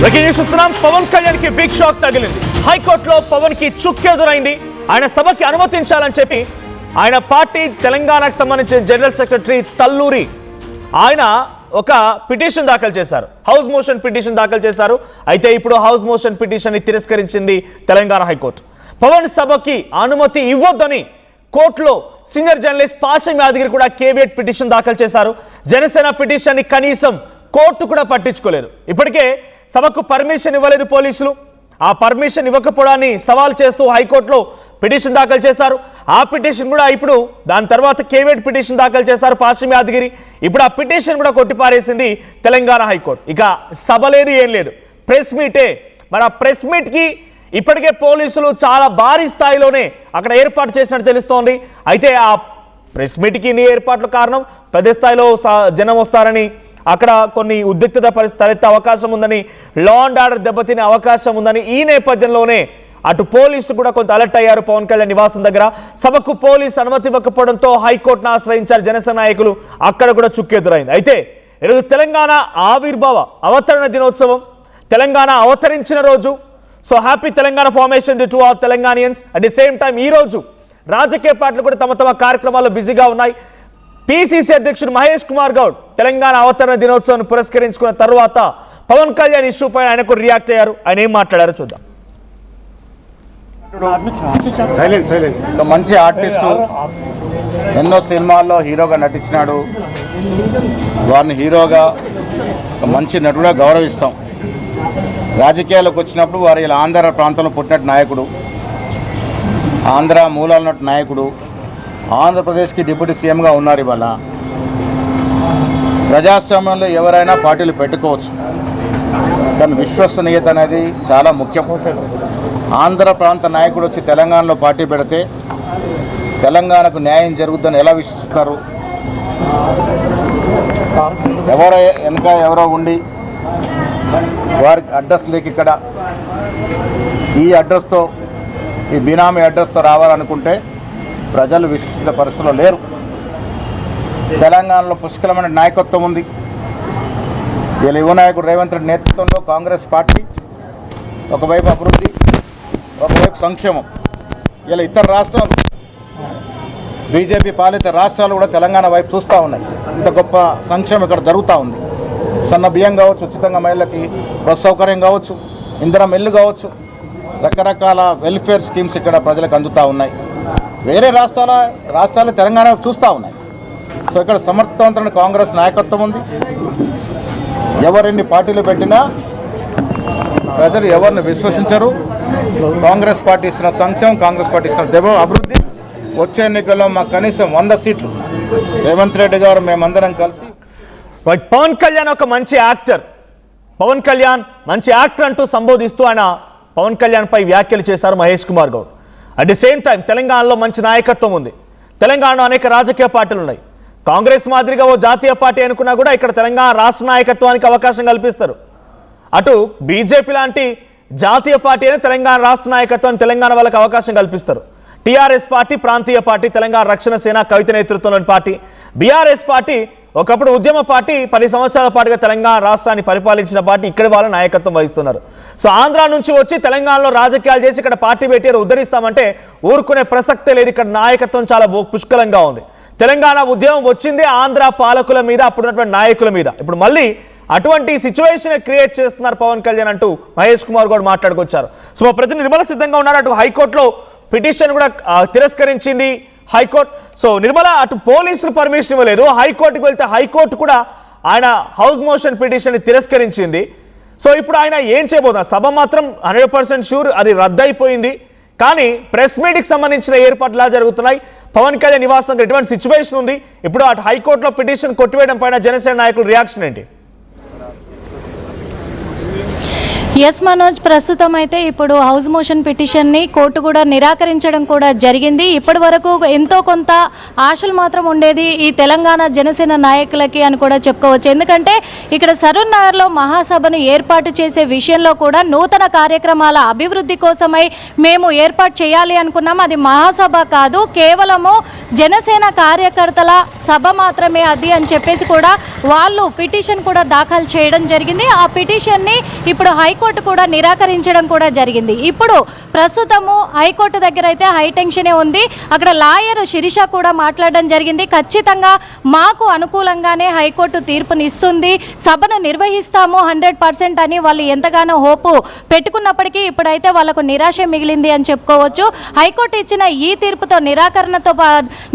పవన్ కళ్యాణ్ కి big shock తగిలింది. హైకోర్టులో పవన్ కి చుక్కెదురైంది. ఆయన సభకి అనుమతించాలని చెప్పి ఆయన పార్టీ తెలంగాణకు సంబంధించిన జనరల్ సెక్రటరీ తల్లూరి ఆయన ఒక పిటిషన్ దాఖలు చేశారు. హౌస్ మోషన్ పిటిషన్ దాఖలు చేశారు. అయితే ఇప్పుడు హౌస్ మోషన్ పిటిషన్ ని తిరస్కరించింది తెలంగాణ హైకోర్టు. పవన్ సభకి అనుమతి ఇవ్వొద్దని కోర్టులో సీనియర్ జర్నలిస్ట్ పాషం యాదగిరి కూడా కేవియట్ పిటిషన్ దాఖలు చేశారు. జనసేన పిటిషన్ ని కనీసం కోర్టు కూడా పట్టించుకోలేదు. ఇప్పటికే సభకు పర్మిషన్ ఇవ్వలేదు పోలీసులు. ఆ పర్మిషన్ ఇవ్వకపోవడాన్ని సవాల్ చేస్తూ హైకోర్టులో పిటిషన్ దాఖలు చేశారు. ఆ పిటిషన్ కూడా ఇప్పుడు దాని తర్వాత కేవియట్ పిటిషన్ దాఖలు చేశారు పాషం యాదగిరి. ఇప్పుడు ఆ పిటిషన్ కూడా కొట్టిపారేసింది తెలంగాణ హైకోర్టు. ఇక సభ లేదు, ఏం లేదు, ప్రెస్ మీటే. మరి ఆ ప్రెస్ మీట్కి ఇప్పటికే పోలీసులు చాలా భారీ స్థాయిలోనే అక్కడ ఏర్పాటు చేసినట్టు తెలుస్తోంది. అయితే ఆ ప్రెస్ మీట్కి ఇన్ని ఏర్పాట్లు కారణం పెద్ద స్థాయిలో జనం వస్తారని, అక్కడ కొన్ని ఉద్రిక్తత పరిస్థితి తలెత్తే అవకాశం ఉందని, లా అండ్ ఆర్డర్ దెబ్బతినే అవకాశం ఉందని ఈ నేపథ్యంలోనే అటు పోలీసులు కూడా కొంత అలర్ట్ అయ్యారు. పవన్ కళ్యాణ్ నివాసం దగ్గర సభకు పోలీసు అనుమతి ఇవ్వకపోవడంతో హైకోర్టును ఆశ్రయించారు జనసేన నాయకులు. అక్కడ కూడా చుక్కెదురైంది. అయితే ఈరోజు తెలంగాణ ఆవిర్భావ అవతరణ దినోత్సవం, తెలంగాణ అవతరించిన రోజు. So happy Telangana formation to all Telanganians. At the same time ఈ రోజు రాజకీయ పార్టీలు కూడా తమ తమ కార్యక్రమాల్లో బిజీగా ఉన్నాయి. పిసిసి అధ్యక్షుడు మహేష్ కుమార్ గౌడ్ తెలంగాణ అవతరణ దినోత్సవాన్ని పురస్కరించుకున్న తర్వాత పవన్ కళ్యాణ్ ఇష్యూ పైన ఆయన కూడా రియాక్ట్ అయ్యారు. ఆయన ఏం మాట్లాడారో చూద్దాం. ఒక మంచి ఆర్టిస్టు, ఎన్నో సినిమాల్లో హీరోగా నటించినాడు. వారిని హీరోగా ఒక మంచి నటుడుగా గౌరవిస్తాం. రాజకీయాలకు వచ్చినప్పుడు వారు ఇలా ఆంధ్ర ప్రాంతంలో పుట్టినట్టు నాయకుడు, ఆంధ్ర మూలాలు ఉన్నట్టు నాయకుడు, ఆంధ్రప్రదేశ్కి డిప్యూటీ సీఎంగా ఉన్నారు. ఇవాళ ప్రజాస్వామ్యంలో ఎవరైనా పార్టీలు పెట్టుకోవచ్చు, కానీ విశ్వసనీయత అనేది చాలా ముఖ్యం. ఆంధ్ర ప్రాంత నాయకుడు వచ్చి తెలంగాణలో పార్టీ పెడితే తెలంగాణకు న్యాయం జరుగుతుందని ఎలా విశ్వసిస్తారు? ఎవరో వెనక ఎవరో ఉండి వారికి అడ్రస్ లేక ఇక్కడ ఈ అడ్రస్తో, ఈ బినామీ అడ్రస్తో రావాలనుకుంటే ప్రజలు విశ్వసిత పరిస్థితుల్లో లేరు. తెలంగాణలో పుష్కలమైన నాయకత్వం ఉంది. వీళ్ళ యువ నాయకుడు రేవంత్ రెడ్డి నేతృత్వంలో కాంగ్రెస్ పార్టీ ఒకవైపు అభివృద్ధి, ఒకవైపు సంక్షేమం. ఇలా ఇతర రాష్ట్రాలు, బీజేపీ పాలిత రాష్ట్రాలు కూడా తెలంగాణ వైపు చూస్తూ ఉన్నాయి. ఇంత గొప్ప సంక్షేమం ఇక్కడ జరుగుతూ ఉంది. సన్న బియ్యం కావచ్చు, ఉచితంగా మహిళలకి బస్ సౌకర్యం కావచ్చు, ఇంధనం ఇల్లు కావచ్చు, రకరకాల వెల్ఫేర్ స్కీమ్స్ ఇక్కడ ప్రజలకు అందుతూ ఉన్నాయి. వేరే రాష్ట్రాలు తెలంగాణ చూస్తూ ఉన్నాయి. సో ఇక్కడ సమర్థవంతమైన కాంగ్రెస్ నాయకత్వం ఉంది. ఎవరిన్ని పార్టీలు పెట్టినా ప్రజలు ఎవరిని విశ్వసించరు. కాంగ్రెస్ పార్టీ ఇస్తున్న సంక్షేమం, కాంగ్రెస్ పార్టీ ఇస్తున్న అభివృద్ధి. వచ్చే ఎన్నికల్లో మాకు కనీసం 100 సీట్లు రేవంత్ రెడ్డి గారు మేమందరం కలిసి. పవన్ కళ్యాణ్ ఒక మంచి యాక్టర్, పవన్ కళ్యాణ్ మంచి యాక్టర్ అంటూ సంబోధిస్తూ ఆయన పవన్ కళ్యాణ్ పై వ్యాఖ్యలు చేశారు Mahesh Kumar Goud. At the same time తెలంగాణలో మంచి నాయకత్వం ఉంది. తెలంగాణలో అనేక రాజకీయ పార్టీలు ఉన్నాయి. కాంగ్రెస్ మాదిరిగా ఓ జాతీయ పార్టీ అనుకున్నా కూడా ఇక్కడ తెలంగాణ రాష్ట్ర నాయకత్వానికి అవకాశం కల్పిస్తారు. అటు బీజేపీ లాంటి జాతీయ పార్టీ అయినా తెలంగాణ రాష్ట్ర నాయకత్వాన్ని తెలంగాణ వాళ్ళకి అవకాశం కల్పిస్తారు. టీఆర్ఎస్ పార్టీ ప్రాంతీయ పార్టీ, తెలంగాణ రక్షణ సేన కవిత నేతృత్వంలోని పార్టీ. బీఆర్ఎస్ పార్టీ ఒకప్పుడు ఉద్యమ పార్టీ, 10 సంవత్సరాల పాటుగా తెలంగాణ రాష్ట్రాన్ని పరిపాలించిన పార్టీ. ఇక్కడ వాళ్ళ నాయకత్వం వహిస్తున్నారు. సో ఆంధ్ర నుంచి వచ్చి తెలంగాణలో రాజకీయాలు చేసి ఇక్కడ పార్టీ పెట్టి ఉద్ధరిస్తామంటే ఊరుకునే ప్రసక్తే లేదు. ఇక్కడ నాయకత్వం చాలా పుష్కలంగా ఉంది. తెలంగాణ ఉద్యమం వచ్చిందే ఆంధ్ర పాలకుల మీద, అప్పుడున్నటువంటి నాయకుల మీద. ఇప్పుడు మళ్ళీ అటువంటి సిచ్యువేషన్ క్రియేట్ చేస్తున్నారు పవన్ కళ్యాణ్ అంటూ మహేష్ కుమార్ గౌడ్ మాట్లాడుకొచ్చారు. సో మా ప్రతినిధి నిర్మల సిద్ధంగా ఉన్నారు. అటు హైకోర్టులో పిటిషన్ కూడా తిరస్కరించింది హైకోర్టు. సో నిర్మల, అటు పోలీసులు పర్మిషన్ ఇవ్వలేదు, హైకోర్టుకు వెళ్తే హైకోర్టు కూడా ఆయన హౌస్ మోషన్ పిటిషన్ తిరస్కరించింది. సో ఇప్పుడు ఆయన ఏం చేయబోతున్నారు? సభ మాత్రం 100% షూర్ అది రద్దయిపోయింది. కానీ ప్రెస్ మీట్కి సంబంధించిన ఏర్పాట్లు ఎలా జరుగుతున్నాయి? పవన్ కళ్యాణ్ నివాసం ఎటువంటి సిచ్యువేషన్ ఉంది? ఇప్పుడు అటు హైకోర్టులో పిటిషన్ కొట్టివేయడం పైన జనసేన నాయకుల రియాక్షన్ ఏంటి? ఎస్ మనోజ్, ప్రస్తుతం అయితే ఇప్పుడు హౌస్ మోషన్ పిటిషన్ని కోర్టు కూడా నిరాకరించడం కూడా జరిగింది. ఇప్పటి వరకు ఎంతో కొంత ఆశలు మాత్రం ఉండేది ఈ తెలంగాణ జనసేన నాయకులకి అని కూడా చెప్పుకోవచ్చు. ఎందుకంటే ఇక్కడ సరూర్ నగర్లో మహాసభను ఏర్పాటు చేసే విషయంలో కూడా నూతన కార్యక్రమాల అభివృద్ధి కోసమై మేము ఏర్పాటు చేయాలి అనుకున్నాం. అది మహాసభ కాదు, కేవలము జనసేన కార్యకర్తల సభ మాత్రమే అది అని చెప్పేసి కూడా వాళ్ళు పిటిషన్ కూడా దాఖలు చేయడం జరిగింది. ఆ పిటిషన్ని ఇప్పుడు హైకోర్టు కూడా నిరాకరించడం కూడా జరిగింది. ఇప్పుడు ప్రస్తుతము హైకోర్టు దగ్గర అయితే హై టెన్షనే ఉంది. అక్కడ లాయర్ శిరీష కూడా మాట్లాడడం జరిగింది. ఖచ్చితంగా మాకు అనుకూలంగానే హైకోర్టు తీర్పునిస్తుంది, సభను నిర్వహిస్తాము 100% అని వాళ్ళు ఎంతగానో హోపు పెట్టుకున్నప్పటికీ ఇప్పుడైతే వాళ్ళకు నిరాశ మిగిలింది అని చెప్పుకోవచ్చు. హైకోర్టు ఇచ్చిన ఈ తీర్పుతో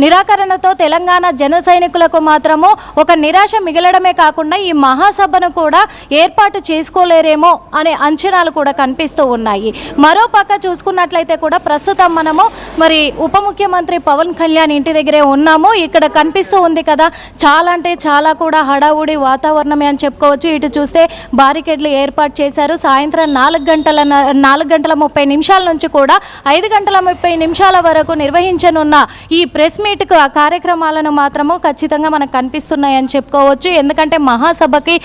నిరాకరణతో తెలంగాణ జన సైనికులకు మాత్రము ఒక నిరాశ మిగలడమే కాకుండా ఈ మహాసభను కూడా ఏర్పాటు చేసుకోలేరేమో అనే అంచనాలు కూడా కనిపిస్తూ ఉన్నాయి. మరో పక్క చూసుకున్నట్లయితే కూడా ప్రస్తుతం మనము మరి ఉప ముఖ్యమంత్రి పవన్ కళ్యాణ్ ఇంటి దగ్గరే ఉన్నాము. ఇక్కడ కనిపిస్తూ ఉంది కదా, చాలా అంటే చాలా కూడా హడావుడి వాతావరణమే అని చెప్పుకోవచ్చు. ఇటు చూస్తే బారికేడ్లు ఏర్పాటు చేశారు. సాయంత్రం 4:30 నుంచి కూడా 5:30 వరకు నిర్వహించనున్న ఈ ప్రెస్ మీట్ కార్యక్రమాలను మాత్రము ఖచ్చితంగా మనకు కనిపిస్తున్నాయని చెప్పుకోవచ్చు. ఎందుకంటే మహాసభకి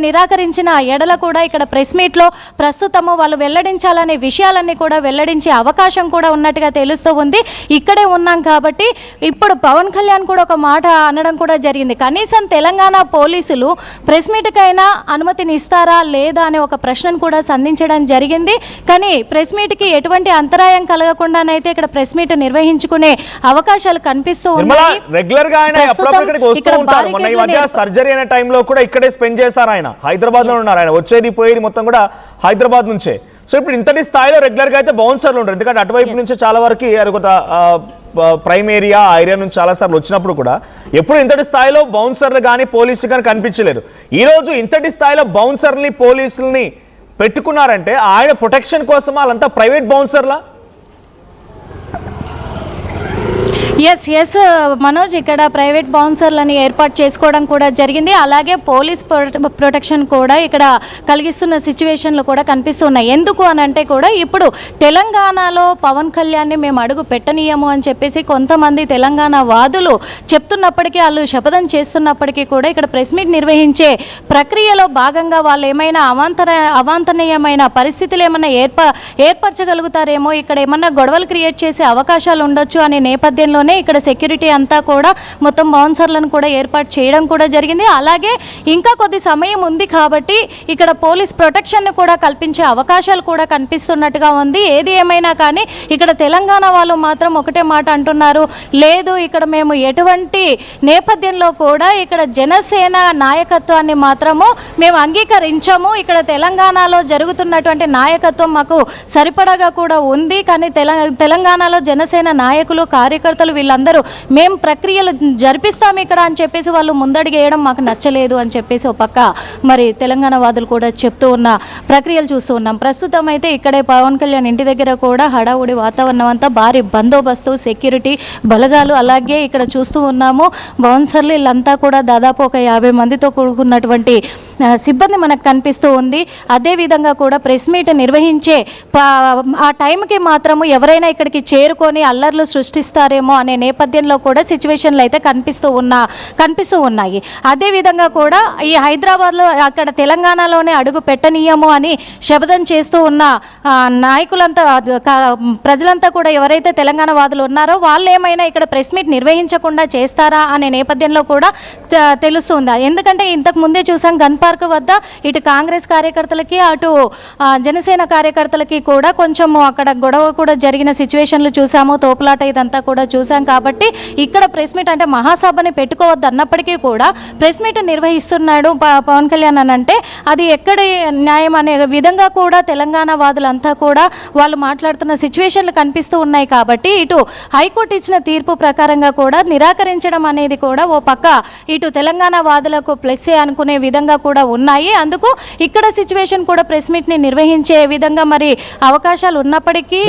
నిరాకరించిన ఎడల కూడా ఇక్కడ ప్రెస్ మీట్లో ప్రస్తుతము వాళ్ళు వెల్లడించాలనే విషయాలన్నీ కూడా వెల్లడించే అవకాశం కూడా ఉన్నట్టుగా తెలుస్తూ ఉంది. ఇక్కడే ఉన్నాం కాబట్టి ఇప్పుడు పవన్ కళ్యాణ్ కూడా ఒక మాట అనడం కూడా జరిగింది. కనీసం తెలంగాణ పోలీసులు ప్రెస్ మీట్కైనా అనుమతిని ఇస్తారా లేదా అనే ఒక ప్రశ్నను కూడా సంధించడం జరిగింది. కానీ ప్రెస్ మీట్కి ఎటువంటి అంతరాయం కలగకుండానైతే ఇక్కడ ప్రెస్ మీట్ నిర్వహించుకునే అవకాశాలు కనిపిస్తూ ఉన్నాయి. రెగ్యులర్ గా ఆయన వస్తూ ఉంటారు. మొన్న ఈ మధ్య సర్జరీ అనే టైంలో కూడా ఇక్కడే స్పెండ్ చేశారు. ఆయన హైదరాబాద్ లో ఉన్నారు. ఆయన వచ్చేది పోయేది మొత్తం కూడా హైదరాబాద్ నుంచే. సో ఇప్పుడు ఇంతటి స్థాయిలో రెగ్యులర్ గా అయితే బౌన్సర్లు ఉంటారు. ఎందుకంటే అటువైపు నుంచి చాలా వరకు ప్రైమ్ ఏరియా నుంచి చాలా సార్లు వచ్చినప్పుడు కూడా ఎప్పుడు ఇంతటి స్థాయిలో బౌన్సర్లు కానీ పోలీసులు కానీ కనిపించలేరు. ఈ రోజు ఇంతటి స్థాయిలో బౌన్సర్ని పోలీసుల్ని పెట్టుకున్నారంటే ఆయన ప్రొటెక్షన్ కోసం వాళ్ళంతా ప్రైవేట్ బౌన్సర్లా? ఎస్ మనోజ్, ఇక్కడ ప్రైవేట్ బౌన్సర్లని ఏర్పాటు చేసుకోవడం కూడా జరిగింది. అలాగే పోలీస్ ప్రొటెక్షన్ కూడా ఇక్కడ కలిగిస్తున్న సిచ్యువేషన్లు కూడా కనిపిస్తున్నాయి. ఎందుకు అని అంటే కూడా ఇప్పుడు తెలంగాణలో పవన్ కళ్యాణ్ని మేము అడుగు పెట్టనీయము అని చెప్పేసి కొంతమంది తెలంగాణ వాదులు చెప్తున్నప్పటికీ, వాళ్ళు శపథం చేస్తున్నప్పటికీ కూడా ఇక్కడ ప్రెస్ మీట్ నిర్వహించే ప్రక్రియలో భాగంగా వాళ్ళు ఏమైనా అవాంఛనీయమైన పరిస్థితులు ఏమైనా ఏర్పరచగలుగుతారేమో, ఇక్కడ ఏమన్నా గొడవలు క్రియేట్ చేసే అవకాశాలు ఉండొచ్చు అనే నేపథ్యంలోనే ఇక్కడ సెక్యూరిటీ అంతా కూడా మొత్తం బౌన్సర్లను కూడా ఏర్పాటు చేయడం కూడా జరిగింది. అలాగే ఇంకా కొద్ది సమయం ఉంది కాబట్టి ఇక్కడ పోలీస్ ప్రొటెక్షన్ కూడా కల్పించే అవకాశాలు కూడా కనిపిస్తున్నట్టుగా ఉంది. ఏది ఏమైనా కానీ ఇక్కడ తెలంగాణ వాళ్ళు మాత్రం ఒకటే మాట అంటున్నారు, లేదు ఇక్కడ మేము ఎటువంటి నేపథ్యంలో కూడా ఇక్కడ జనసేన నాయకత్వాన్ని మాత్రము మేము అంగీకరించము. ఇక్కడ తెలంగాణలో జరుగుతున్నటువంటి నాయకత్వం మాకు సరిపడగా కూడా ఉంది. కానీ తెలంగాణలో జనసేన నాయకులు కార్యకర్తలు వీళ్ళందరూ మేము ప్రక్రియలు జరిపిస్తాం ఇక్కడ అని చెప్పేసి వాళ్ళు ముందడిగేయడం మాకు నచ్చలేదు అని చెప్పేసి ఒక పక్క మరి తెలంగాణ వాదులు కూడా చెప్తూ ఉన్న ప్రక్రియలు చూస్తూ ఉన్నాం. ప్రస్తుతం అయితే ఇక్కడే పవన్ కళ్యాణ్ ఇంటి దగ్గర కూడా హడావుడి వాతావరణం అంతా, భారీ బందోబస్తు, సెక్యూరిటీ బలగాలు, అలాగే ఇక్కడ చూస్తూ ఉన్నాము బౌన్సర్లు వీళ్ళంతా కూడా దాదాపు ఒక 50 మందితో కూడుకున్నటువంటి సిబ్బంది మనకు కనిపిస్తూ ఉంది. అదేవిధంగా కూడా ప్రెస్ మీట్ నిర్వహించే ఆ టైంకి మాత్రము ఎవరైనా ఇక్కడికి చేరుకొని అల్లర్లు సృష్టిస్తారేమో అనే నేపథ్యంలో కూడా సిచ్యువేషన్లు అయితే కనిపిస్తూ ఉన్నాయి. అదేవిధంగా కూడా ఈ హైదరాబాద్లో అక్కడ తెలంగాణలోనే అడుగు పెట్టనీయము అని శపథం చేస్తూ ఉన్న నాయకులంతా, ప్రజలంతా కూడా ఎవరైతే తెలంగాణ వాదులు ఉన్నారో వాళ్ళు ఏమైనా ఇక్కడ ప్రెస్ మీట్ నిర్వహించకుండా చేస్తారా అనే నేపథ్యంలో కూడా తెలుస్తుంది. ఎందుకంటే ఇంతకు ముందే చూసాం గన్ పార్క్ వద్ద ఇటు కాంగ్రెస్ కార్యకర్తలకి అటు జనసేన కార్యకర్తలకి కూడా కొంచెం అక్కడ గొడవ కూడా జరిగిన సిచ్యువేషన్లు చూసాము, తోపులాట ఇదంతా కూడా చూసాం. కాబట్టి ఇక్కడ ప్రెస్ మీట్ అంటే మహాసభని పెట్టుకోవద్దు అన్నప్పటికీ కూడా ప్రెస్ మీట్ నిర్వహిస్తున్నాడు పవన్ కళ్యాణ్ అని అంటే అది ఎక్కడి న్యాయం అనే విధంగా కూడా తెలంగాణ వాదులంతా కూడా వాళ్ళు మాట్లాడుతున్న సిచ్యువేషన్లు కనిపిస్తూ ఉన్నాయి. కాబట్టి ఇటు హైకోర్టు ఇచ్చిన తీర్పు ప్రకారంగా కూడా నిరాకరించడం అనేది కూడా ఓ పక్క ఇటు తెలంగాణ వాదులకు ప్లస్సే అనుకునే విధంగా కూడా ఉన్నాయి. అందుకు ఇక్కడ సిచ్యువేషన్ కూడా ప్రెస్ మీట్ ని నిర్వహించే విధంగా మరి అవకాశాలు ఉన్నప్పటికీ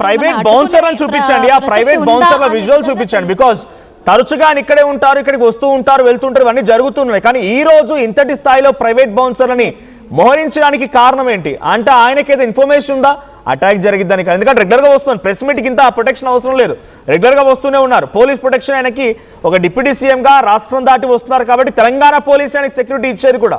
ప్రైవేట్ బౌన్సర్ చూపించండి, ఆ ప్రైవేట్ బౌన్సర్ల విజువల్ చూపించండి. బికాస్ తరచుగా ఆయన ఇక్కడే ఉంటారు, ఇక్కడికి వస్తూ ఉంటారు, వెళ్తుంటారు, ఇవన్నీ జరుగుతున్నాయి. కానీ ఈ రోజు ఇంతటి స్థాయిలో ప్రైవేట్ బౌన్సర్లని మోహరించడానికి కారణం ఏంటి? అంటే ఆయనకి ఏదో ఇన్ఫర్మేషన్ ఉందా అటాక్ జరిగిద్దానికి? ఎందుకంటే రెగ్యులర్గా వస్తుంది, ప్రెస్ మీట్కి ఇంత ప్రొటెక్షన్ అవసరం లేదు, రెగ్యులర్గా వస్తూనే ఉన్నారు. పోలీస్ ప్రొటెక్షన్ ఆయనకి ఒక డిప్యూటీ సీఎంగా రాష్ట్రం దాటి వస్తున్నారు కాబట్టి తెలంగాణ పోలీస్ ఆయనకి సెక్యూరిటీ ఇచ్చేది కూడా.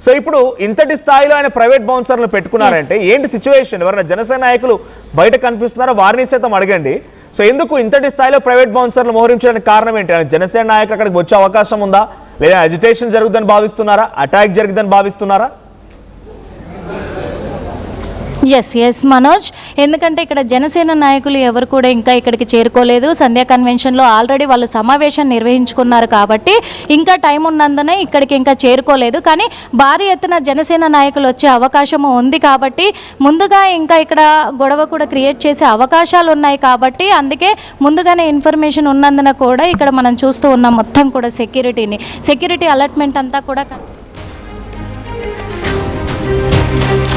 సో ఇప్పుడు ఇంతటి స్థాయిలో ఆయన ప్రైవేట్ బౌన్సర్లు పెట్టుకున్నారంటే ఏంటి సిచ్యువేషన్? ఎవరైనా జనసేన నాయకులు బయట కనిపిస్తున్నారో వారిని సైతం అడగండి. సో ఎందుకు ఇంతటి స్థాయిలో ప్రైవేట్ బౌన్సర్లు మోహరించడానికి కారణం ఏంటి? ఆయన జనసేన నాయకులు అక్కడికి వచ్చే అవకాశం ఉందా, లేదా అజిటేషన్ జరుగుతుందని భావిస్తున్నారా, అటాక్ జరిగిందని భావిస్తున్నారా? ఎస్ మనోజ్, ఎందుకంటే ఇక్కడ జనసేన నాయకులు ఎవరు కూడా ఇంకా ఇక్కడికి చేరుకోలేదు. సంధ్యా కన్వెన్షన్లో ఆల్రెడీ వాళ్ళు సమావేశం నిర్వహించుకున్నారు కాబట్టి ఇంకా టైం ఉన్నందునే ఇక్కడికి ఇంకా చేరుకోలేదు. కానీ భారీ ఎత్తున జనసేన నాయకులు వచ్చే అవకాశం ఉంది కాబట్టి ముందుగా ఇంకా ఇక్కడ గొడవ కూడా క్రియేట్ చేసే అవకాశాలు ఉన్నాయి కాబట్టి అందుకే ముందుగానే ఇన్ఫర్మేషన్ ఉన్నందున కూడా ఇక్కడ మనం చూస్తూ ఉన్నాం మొత్తం కూడా సెక్యూరిటీ అలర్ట్మెంట్ అంతా కూడా